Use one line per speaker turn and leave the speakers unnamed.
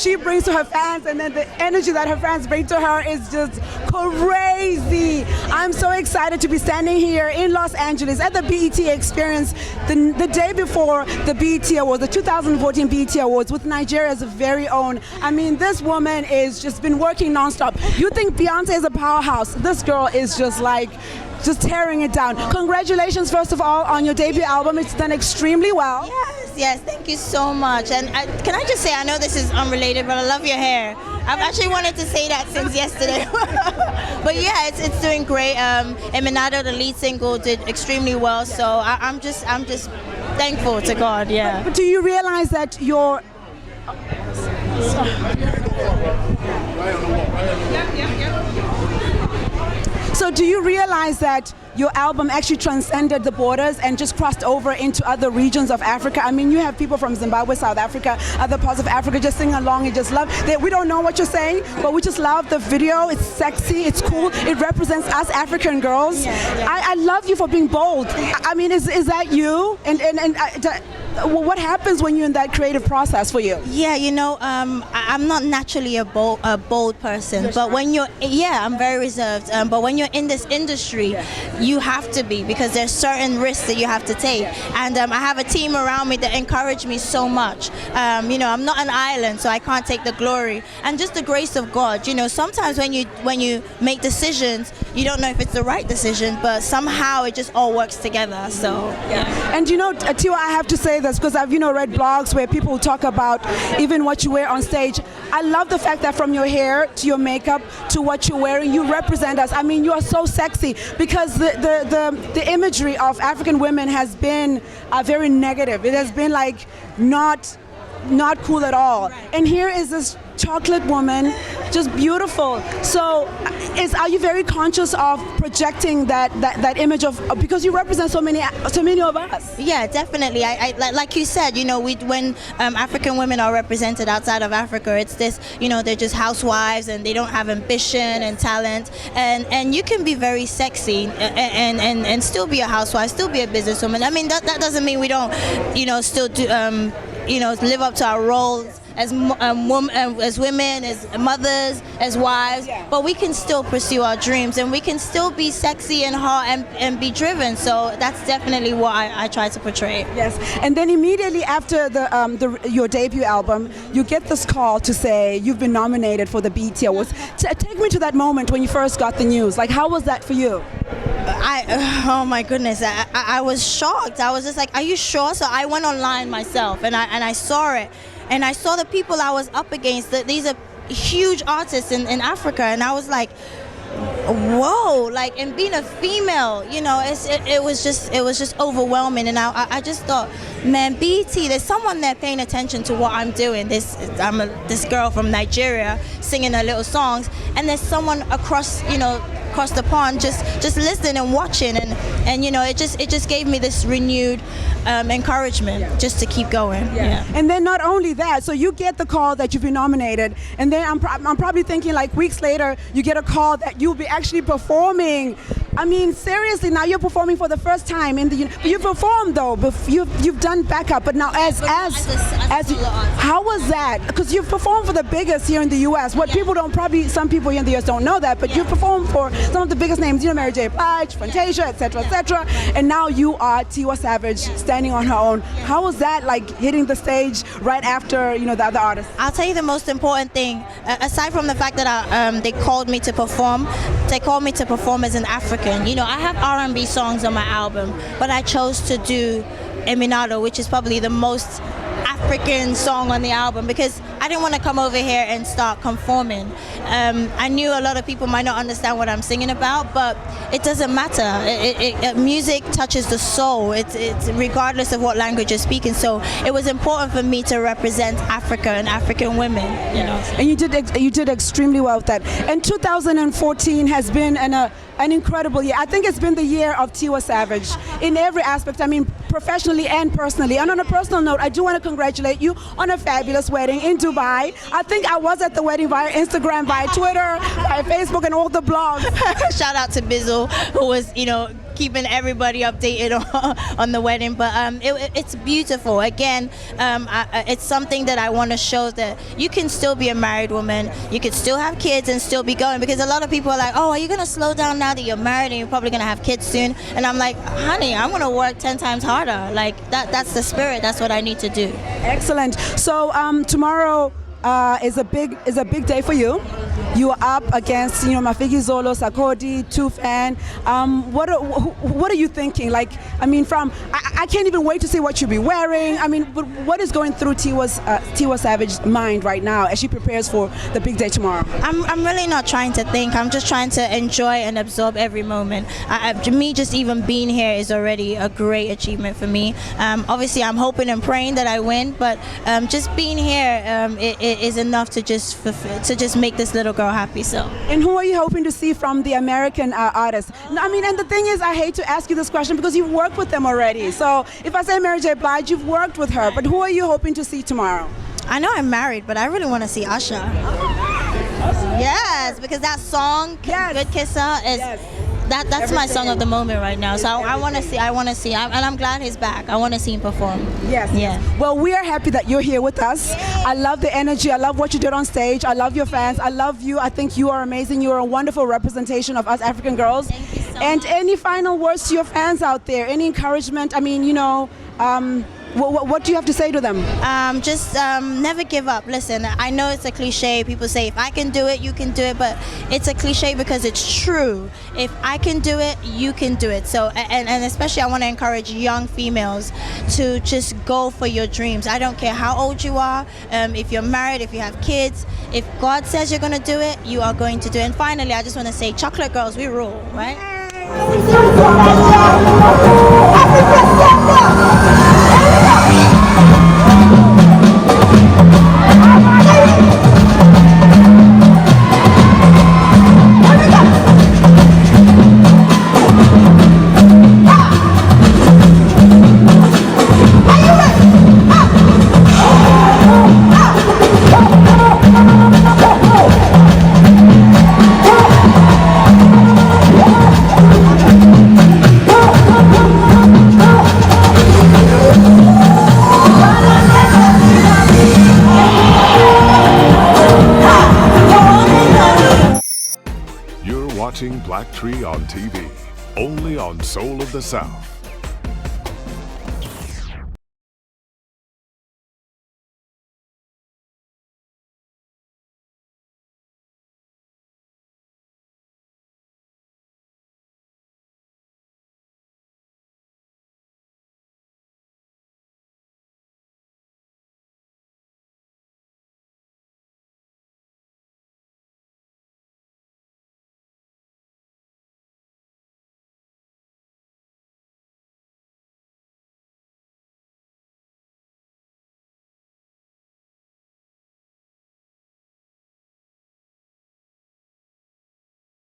she brings to her fans, and then the energy that her fans bring to her is just crazy. I'm so excited to be standing here in Los Angeles at the BET Experience the day before the BET Awards, the 2014 BET Awards, with Nigeria's very own. I mean, this woman is just been working nonstop. You think Beyonce is a powerhouse? This girl is just like, just tearing it down. Congratulations, first of all, on your debut album. It's done extremely well.
Yes, thank you so much. And can I just say, I know this is unrelated, but I love your hair. I've actually wanted to say that since yesterday. But yeah, it's doing great. Eminado, the lead single, did extremely well. So I'm just thankful to God. Yeah.
But do you realize that your So do you realize that your album actually transcended the borders and just crossed over into other regions of Africa? I mean, you have people from Zimbabwe, South Africa, other parts of Africa just singing along and just love. We don't know what you're saying, but we just love the video. It's sexy, it's cool, it represents us African girls. I love you for being bold. I mean, is that you? What happens when you're in that creative process for you?
Yeah, you know, I'm not naturally a bold person, but when you're, I'm very reserved. But when you're in this industry, you have to be, because there's certain risks that you have to take. And I have a team around me that encourage me so much. You know, I'm not an island, so I can't take the glory. And just the grace of God. You know, sometimes when you make decisions, you don't know if it's the right decision, but somehow it just all works together. So yeah.
And you know, Tiwa, I have to say this because I've read blogs where people talk about even what you wear on stage. I love the fact that from your hair to your makeup to what you're wearing, you represent us. I mean, you are so sexy, because the imagery of African women has been very negative. It has been like not cool at all. Right. And here is this chocolate woman, just beautiful. So are you very conscious of projecting that image of, because you represent so many of us?
Yeah, definitely. I like you said, you know, when African women are represented outside of Africa, it's this, you know, they're just housewives and they don't have ambition and talent, and you can be very sexy and still be a housewife, still be a businesswoman. I mean, that doesn't mean we don't, you know, still do you know, live up to our roles as women, as mothers, as wives, but we can still pursue our dreams, and we can still be sexy and hot and be driven. So that's definitely what I try to portray.
Yes, and then immediately after your debut album, you get this call to say you've been nominated for the BET Awards. Take me to that moment when you first got the news. Like, how was that for you?
Oh my goodness, I was shocked. I was just like, are you sure? So I went online myself and I saw it, and I saw the people I was up against. These are huge artists in Africa, and I was like, whoa, like, and being a female, you know, it was just overwhelming. And I just thought, man, BET, there's someone there paying attention to what I'm doing. I'm this girl from Nigeria singing her little songs, and there's someone across the pond just listening and watching, and you know, it just gave me this renewed encouragement just to keep going. Yeah.
And then not only that, so you get the call that you've been nominated, and then I'm probably thinking like weeks later you get a call that you'll be actually performing. I mean, seriously, now you're performing for the first time in the. You performed though, you've done backup, but now as how was that? Because you've performed for the biggest here in the U.S. What people don't, probably some people here in the U.S. don't know that, but you performed for some of the biggest names, you know, Mary J. Blige, Fantasia, etc., etc. And now you are Tiwa Savage standing on her own. How was that, like, hitting the stage right after, you know, the other artists?
I'll tell you the most important thing, aside from the fact that they called me to perform, as an African. You know, I have R&B songs on my album, but I chose to do Eminado, which is probably the most African song on the album, because I didn't want to come over here and start conforming. I knew a lot of people might not understand what I'm singing about, but it doesn't matter. Music touches the soul. It's regardless of what language you're speaking. So it was important for me to represent Africa and African women. You know.
And you did extremely well with that. And 2014 has been an incredible year. I think it's been the year of Tiwa Savage in every aspect. I mean, professionally and personally. And on a personal note, I do want to congratulate you on a fabulous wedding in Dubai. I think I was at the wedding via Instagram, via Twitter, via Facebook, and all the blogs.
Shout out to Bizzle, who was, you know, keeping everybody updated on the wedding. But it's beautiful. Again, it's something that I want to show that you can still be a married woman, you can still have kids and still be going. Because a lot of people are like, oh, are you gonna slow down now that you're married and you're probably gonna have kids soon? And I'm like, honey, I'm gonna work 10 times harder. Like that's the spirit. That's what I need to do.
Excellent. So tomorrow is a big day for you. You are up against, Mafiki Zolo, Sakodi, Tufan. What are you thinking? Like, I mean, I can't even wait to see what you'll be wearing. I mean, but what is going through Tiwa Savage's mind right now as she prepares for the big day tomorrow?
I'm really not trying to think. I'm just trying to enjoy and absorb every moment. Me just even being here is already a great achievement for me. Obviously, I'm hoping and praying that I win, but just being here it is enough to just make this little girl happy. So.
And who are you hoping to see from the American artists? I mean, and the thing is, I hate to ask you this question because you've worked with them already. So if I say Mary J. Blige, you've worked with her, but who are you hoping to see tomorrow?
I know I'm married, but I really want to see Usher. Yes, because that song,
yes.
Good Kisser, is. Yes. That's my song of the moment right now. So I want to see, and I'm glad he's back. I want to see him perform.
Yes.
Yeah.
Well, we are happy that you're here with us. I love the energy. I love what you did on stage. I love your fans. I love you. I think you are amazing. You are a wonderful representation of us African girls.
Thank you so
and
much.
Any final words to your fans out there? Any encouragement? I mean, what do you have to say to them?
Just never give up. Listen, I know it's a cliche. People say, if I can do it, you can do it. But it's a cliche because it's true. If I can do it, you can do it. So, and especially I want to encourage young females to just go for your dreams. I don't care how old you are, if you're married, if you have kids. If God says you're going to do it, you are going to do it. And finally, I just want to say, chocolate girls, we rule, right?
Watching BlackTree on TV, only on Soul of the South.